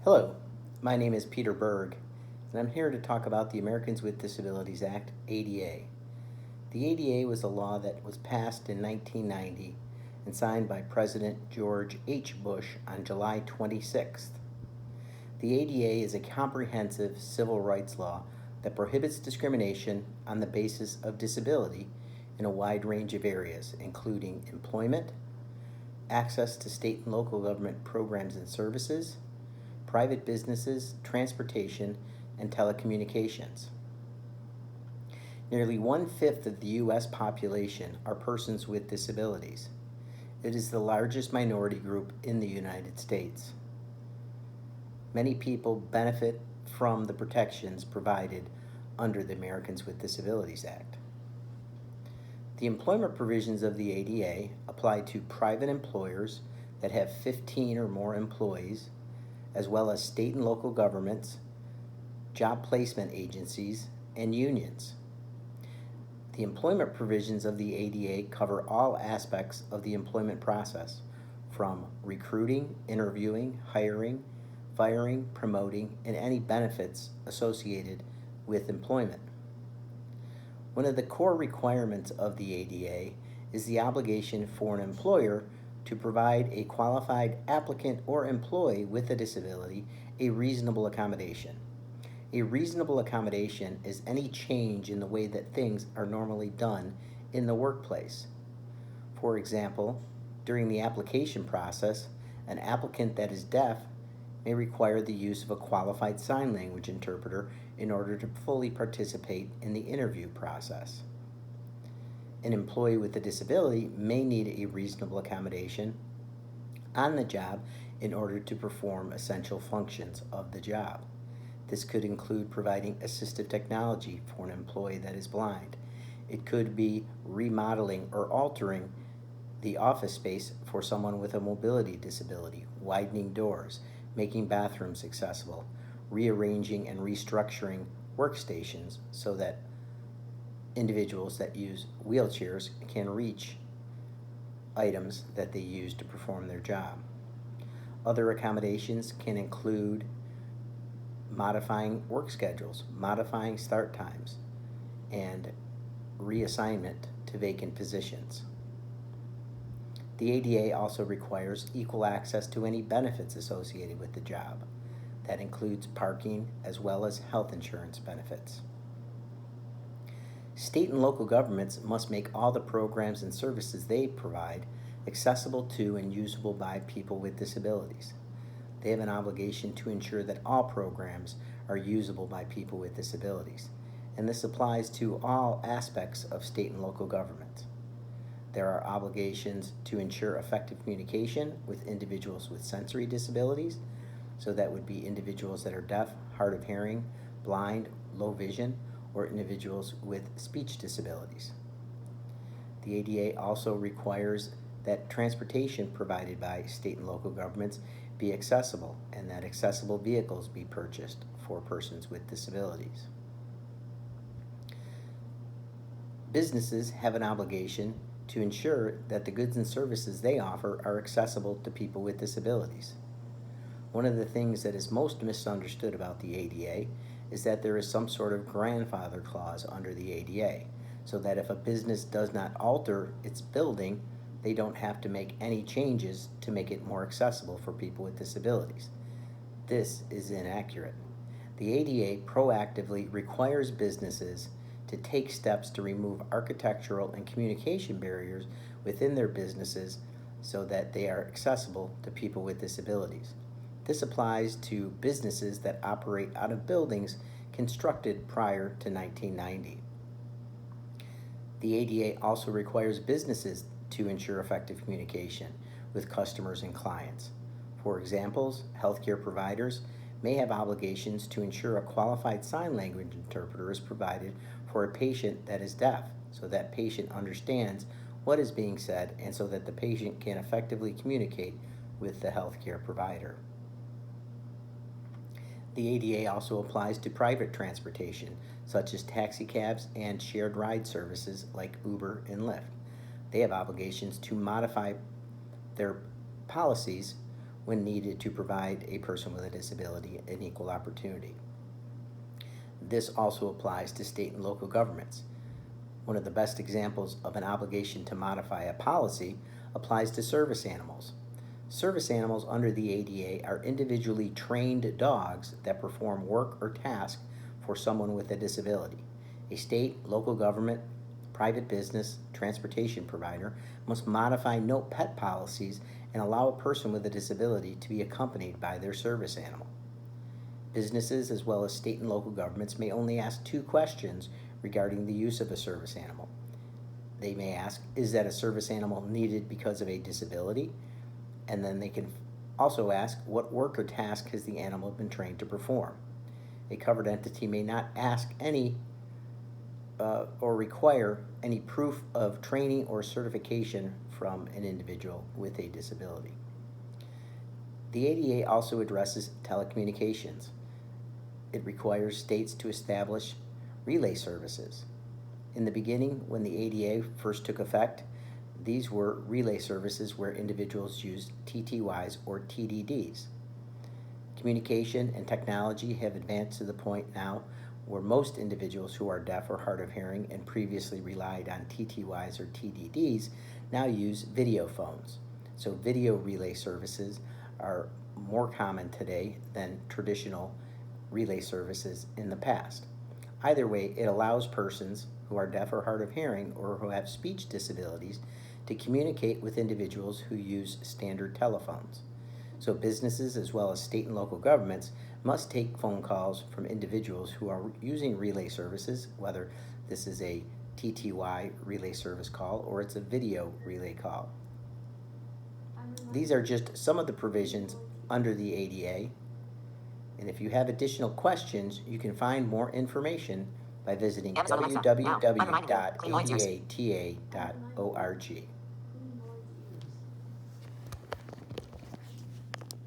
Hello, my name is Peter Berg, and I'm here to talk about the Americans with Disabilities Act, ADA. The ADA was a law that was passed in 1990 and signed by President George H. Bush on July 26th. The ADA is a comprehensive civil rights law that prohibits discrimination on the basis of disability in a wide range of areas, including employment, access to state and local government programs and services, private businesses, transportation, and telecommunications. Nearly 1/5 of the U.S. population are persons with disabilities. It is the largest minority group in the United States. Many people benefit from the protections provided under the Americans with Disabilities Act. The employment provisions of the ADA apply to private employers that have 15 or more employees, as well as state and local governments, job placement agencies, and unions. The employment provisions of the ADA cover all aspects of the employment process, from recruiting, interviewing, hiring, firing, promoting, and any benefits associated with employment. One of the core requirements of the ADA is the obligation for an employer to provide a qualified applicant or employee with a disability a reasonable accommodation. A reasonable accommodation is any change in the way that things are normally done in the workplace. For example, during the application process, an applicant that is deaf may require the use of a qualified sign language interpreter in order to fully participate in the interview process. An employee with a disability may need a reasonable accommodation on the job in order to perform essential functions of the job. This could include providing assistive technology for an employee that is blind. It could be remodeling or altering the office space for someone with a mobility disability, widening doors, making bathrooms accessible, rearranging and restructuring workstations so that individuals that use wheelchairs can reach items that they use to perform their job. Other accommodations can include modifying work schedules, modifying start times, and reassignment to vacant positions. The ADA also requires equal access to any benefits associated with the job. That includes parking as well as health insurance benefits. State and local governments must make all the programs and services they provide accessible to and usable by people with disabilities. They have an obligation to ensure that all programs are usable by people with disabilities, and this applies to all aspects of state and local government. There are obligations to ensure effective communication with individuals with sensory disabilities, so that would be individuals that are deaf, hard of hearing, blind, low vision, or individuals with speech disabilities. The ADA also requires that transportation provided by state and local governments be accessible and that accessible vehicles be purchased for persons with disabilities. Businesses have an obligation to ensure that the goods and services they offer are accessible to people with disabilities. One of the things that is most misunderstood about the ADA is that there is some sort of grandfather clause under the ADA, so that if a business does not alter its building, they don't have to make any changes to make it more accessible for people with disabilities. This is inaccurate. The ADA proactively requires businesses to take steps to remove architectural and communication barriers within their businesses so that they are accessible to people with disabilities. This applies to businesses that operate out of buildings constructed prior to 1990. The ADA also requires businesses to ensure effective communication with customers and clients. For examples, healthcare providers may have obligations to ensure a qualified sign language interpreter is provided for a patient that is deaf, so that patient understands what is being said and so that the patient can effectively communicate with the healthcare provider. The ADA also applies to private transportation, such as taxi cabs and shared ride services like Uber and Lyft. They have obligations to modify their policies when needed to provide a person with a disability an equal opportunity. This also applies to state and local governments. One of the best examples of an obligation to modify a policy applies to service animals. Service animals under the ADA are individually trained dogs that perform work or task for someone with a disability. A state, local government, private business, transportation provider must modify no pet policies and allow a person with a disability to be accompanied by their service animal. Businesses, as well as state and local governments, may only ask two questions regarding the use of a service animal. They may ask, is that a service animal needed because of a disability? And then they can also ask, what work or task has the animal been trained to perform? A covered entity may not ask any or require any proof of training or certification from an individual with a disability. The ADA also addresses telecommunications. It requires states to establish relay services. In the beginning, when the ADA first took effect, these were relay services where individuals used TTYs or TDDs. Communication and technology have advanced to the point now where most individuals who are deaf or hard of hearing and previously relied on TTYs or TDDs now use video phones. So video relay services are more common today than traditional relay services in the past. Either way, it allows persons who are deaf or hard of hearing or who have speech disabilities to communicate with individuals who use standard telephones. So businesses, as well as state and local governments, must take phone calls from individuals who are using relay services, whether this is a TTY relay service call or it's a video relay call. These are just some of the provisions under the ADA. And if you have additional questions, you can find more information by visiting www.adata.org.